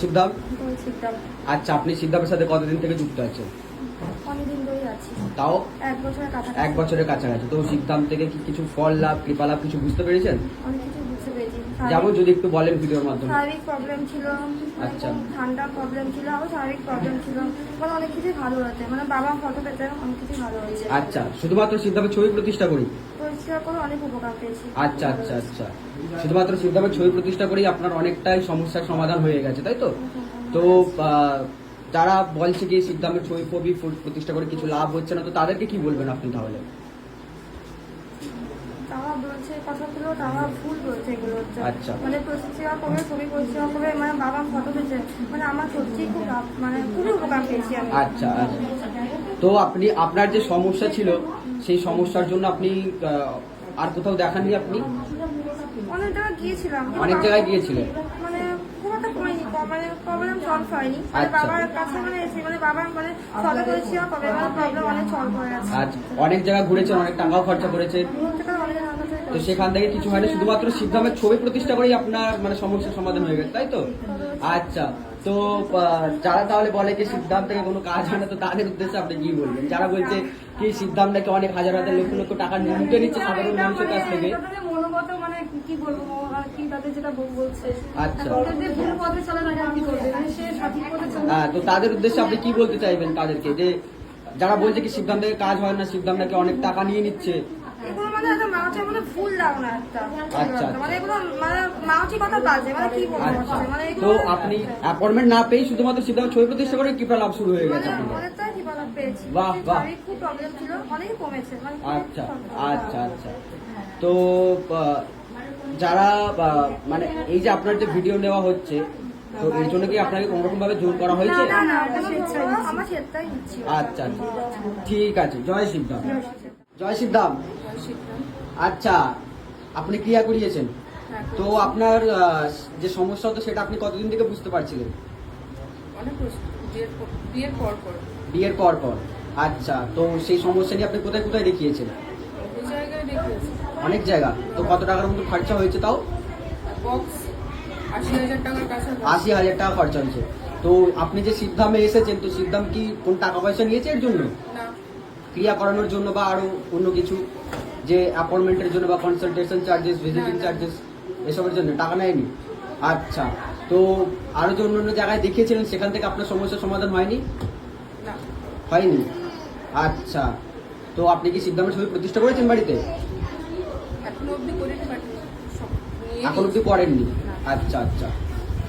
শিবধাম। শিবধাম। আচ্ছা, আপনি শিবধামের সাথে কতদিন থেকে যুক্ত আছেন? অনেকদিন ধরেই আছি। তাও 1 বছরের কাছাকাছি। 1 বছরের কাছাকাছি। তো শিবধাম থেকে কি কিছু ফল লাভ, কৃপা লাভ কিছু বুঝতে পেরেছেন? অনেক কিছু বুঝতে পেরেছি। যেমন যদি একটু বলেন ভিডিওর মাধ্যমে। শারীরিক প্রবলেম ছিল, আচ্ছা। ঠান্ডা প্রবলেম ছিল, আবার শারীরিক প্রবলেম ছিল, মানে অনেক কিছুই ভালো হয়েছে, মানে বাবা ফটো পেতে অনেক কিছুই ভালো হয়েছে। আচ্ছা, শুধুমাত্র শিবধামের ছবি প্রতিষ্ঠা করি? পরিষ্কার করে অনেক উপকার পেয়েছি। আচ্ছা আচ্ছা আচ্ছা, শুধুমাত্র শিবধামের ছবি প্রতিষ্ঠা করেই আপনার অনেকটাই সমস্যার সমাধান হয়ে গেছে, তাই তো? তো যারা বলছে কি শিবধামের ছবি প্রতিষ্ঠা করে কিছু লাভ হচ্ছে না, তো তাদেরকে কি বলবেন আপনি তাহলে? তারা বলছে কথাগুলো, তারা ভুল বলছে এগুলো। আচ্ছা। মানে প্রতিষ্ঠা করবে, ছবি প্রতিষ্ঠা করবে, মানে বাবা ফটো পেয়েছে, মানে আমার সত্যি খুব মানে খুবই উপকার পেয়েছি আমি। আচ্ছা আচ্ছা, তো আপনি আপনার যে সমস্যা ছিল সেই সমস্যার জন্য আপনি আর কোথাও দেখাননি? আপনি অনেক জায়গায় গিয়েছিলাম, অনেক জায়গায় গিয়েছিলেন, মানে খুব একটা করিনি, মানে প্রবলেম সলভ হয়নি। মানে আচ্ছা। বাবার কাছে মানে এসে মানে বাবা মানে ফলো করেছি, কবে মানে প্রবলেম অনেক সলভ হয়ে গেছে। আচ্ছা, অনেক জায়গায় ঘুরেছেন, অনেক টাকাও খরচা করেছেন, তো সেখান থেকে কিছু হয়নি, শুধুমাত্র শিবধামের ছবি প্রতিষ্ঠা করেই আপনার মানে সমস্যার সমাধান হয়ে গেছে, তাই তো? আচ্ছা, তো যারা তাহলে বলে কি শিবধাম থেকে কোনো কাজ হয় না, তো তাদের উদ্দেশ্যে আপনি কি বলবেন? যারা বলছে কি শিবধাম নাকি অনেক হাজার হাজার লক্ষ লক্ষ টাকা লুটে নিচ্ছে সাধারণ মানুষের কাছ থেকে। মনোগত মানে কি বলবো আর কি, তাদের যেটা বলছে। আচ্ছা, ভুল পথে চলে না, কি করবে, মানে সে সঠিক পথে চলে। হ্যাঁ, তো তাদের উদ্দেশ্যে আপনি কি বলতে চাইবেন তাদেরকে, যে যারা বলছে কি শিবধাম থেকে কাজ হয় না, শিবধাম নাকি অনেক টাকা নিয়ে নিচ্ছে? এগুলো মানে একটা মানুষের মানে ভুল ধারণা একটা। আচ্ছা, মানে এগুলো মানে মানসিকতা বাজে, মানে কি বলবো। আচ্ছা, মানে তো আপনি অ্যাপয়েন্টমেন্ট না পেয়ে শুধুমাত্র শিবধামের ছবি প্রতিষ্ঠা করে কৃপা লাভ শুরু হয়ে গেছে আপনাদের? অনেকটাই কৃপা পেয়েছি। বাহ, বাহ। শারীরিক খুব প্রবলেম ছিল, অনেক কমেছে। মানে আচ্ছা আচ্ছা আচ্ছা, তো যারা মানে এই যে আপনার যে ভিডিও নেওয়া হচ্ছে, তো এর জন্য কি আপনাকে কোনো রকম ভাবে জোর করা হয়েছে? না না, আমার স্বেচ্ছায় ইচ্ছে। আচ্ছা আচ্ছা, ঠিক আছে। জয় শিবধাম। জয় শিবধাম। আচ্ছা, আপনি ক্রিয়া করিয়েছেন, তো আপনার যে সমস্যা হতো সেটা আপনি কতদিন থেকে বুঝতে পারছিলেন? বিয়ের পর পর। আচ্ছা, তো সেই সমস্যা নিয়ে আপনি কোথায় কোথায় দেখিয়েছেন? অনেক জায়গা। তো কত টাকার মতো খরচা হয়েছে তাও? 80,000 টাকা খরচা হয়েছে। তো আপনি যে শিবধামে এসেছেন, তো শিবধাম কি কোন টাকা পয়সা নিয়েছে এর জন্য? ক্রিয়া করানোর জন্য বা আরো অন্য কিছু, যে অ্যাপয়েন্টমেন্টের জন্য বা কনসালটেশন চার্জেস, ভিজিটিং চার্জেস এসবের জন্য টাকা নেয়নি? আচ্ছা, তো আরো যে অন্য জায়গায় দেখিয়েছিলেন সেখান থেকে আপনার সমস্যার সমাধান হয়নি? হয়নি। আচ্ছা, তো আপনি কি শিবধামের ছবি প্রতিষ্ঠা করেছেন বাড়িতে? এখন অব্দি করেননি? আচ্ছা আচ্ছা,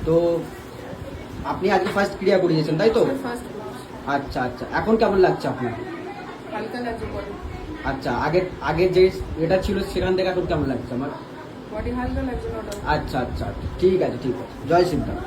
তো আপনি আজকে ফার্স্ট ক্রিয়া করিয়েছেন, তাই তো? আচ্ছা আচ্ছা, এখন কেমন লাগছে আপনার? আচ্ছা, আগের যে এটা ছিল সেখান থেকে এখন কেমন লাগছে আমার? আচ্ছা আচ্ছা, ঠিক আছে ঠিক আছে। জয় শিবধাম।